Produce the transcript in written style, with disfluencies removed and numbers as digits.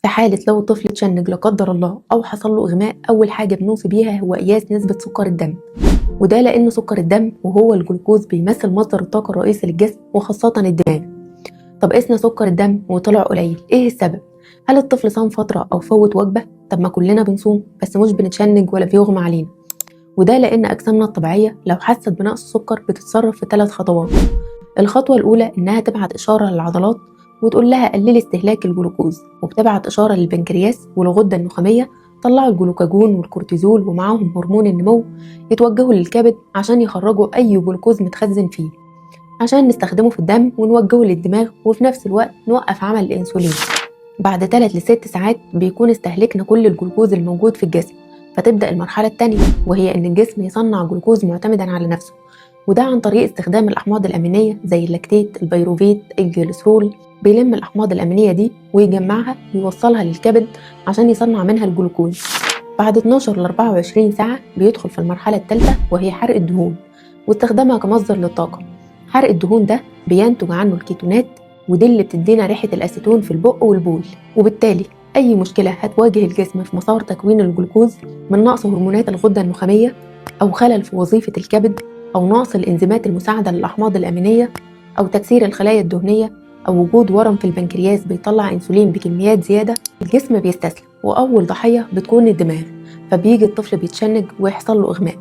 في حالة لو الطفل اتشنج لا قدر الله أو حصل له إغماء، أول حاجة بنوصي بيها هو قياس نسبة سكر الدم، وده لأن سكر الدم وهو الجلوكوز بيمثل مصدر الطاقة الرئيسي للجسم وخاصة الدماغ. طب قسنا سكر الدم وطلع قليل، إيه السبب؟ هل الطفل صام فترة أو فوت وجبة؟ طب ما كلنا بنصوم بس مش بنتشنج ولا بيغمى علينا، وده لأن أجسامنا الطبيعية لو حست بنقص سكر بتتصرف في 3 خطوات. الخطوة الأولى إنها تبعت إشارة للعضلات وتقول لها قللي استهلاك الجلوكوز، وبتبعت إشارة للبنكرياس والغدة النخامية طلعوا الجلوكاجون والكورتيزول ومعاهم هرمون النمو يتوجهوا للكبد عشان يخرجوا أي جلوكوز متخزن فيه عشان نستخدمه في الدم ونوجهه للدماغ، وفي نفس الوقت نوقف عمل الأنسولين. بعد 3 ل6 ساعات بيكون استهلكنا كل الجلوكوز الموجود في الجسم، فتبدأ المرحلة التانية وهي إن الجسم يصنع جلوكوز معتمدا على نفسه، وده عن طريق استخدام الأحماض الأمينية زي اللاكتيت، البيروفيت، الجليسرول. بيلم الأحماض الأمينية دي ويجمعها ويوصلها للكبد عشان يصنع منها الجلوكوز. بعد 12 ل 24 ساعة بيدخل في المرحلة الثالثة وهي حرق الدهون واستخدامها كمصدر للطاقة. حرق الدهون ده بينتج عنه الكيتونات، ودي اللي بتدينا ريحة الأسيتون في البق والبول. وبالتالي أي مشكلة هتواجه الجسم في مسار تكوين الجلوكوز من نقص هرمونات الغدة النخامية أو خلل في وظيفة الكبد أو نقص الإنزيمات المساعدة للأحماض الأمينية أو تكسير الخلايا الدهنية أو وجود ورم في البنكرياس بيطلع أنسولين بكميات زيادة، الجسم بيستسلم وأول ضحية بتكون الدماغ، فبيجي الطفل بيتشنج ويحصل له إغماء.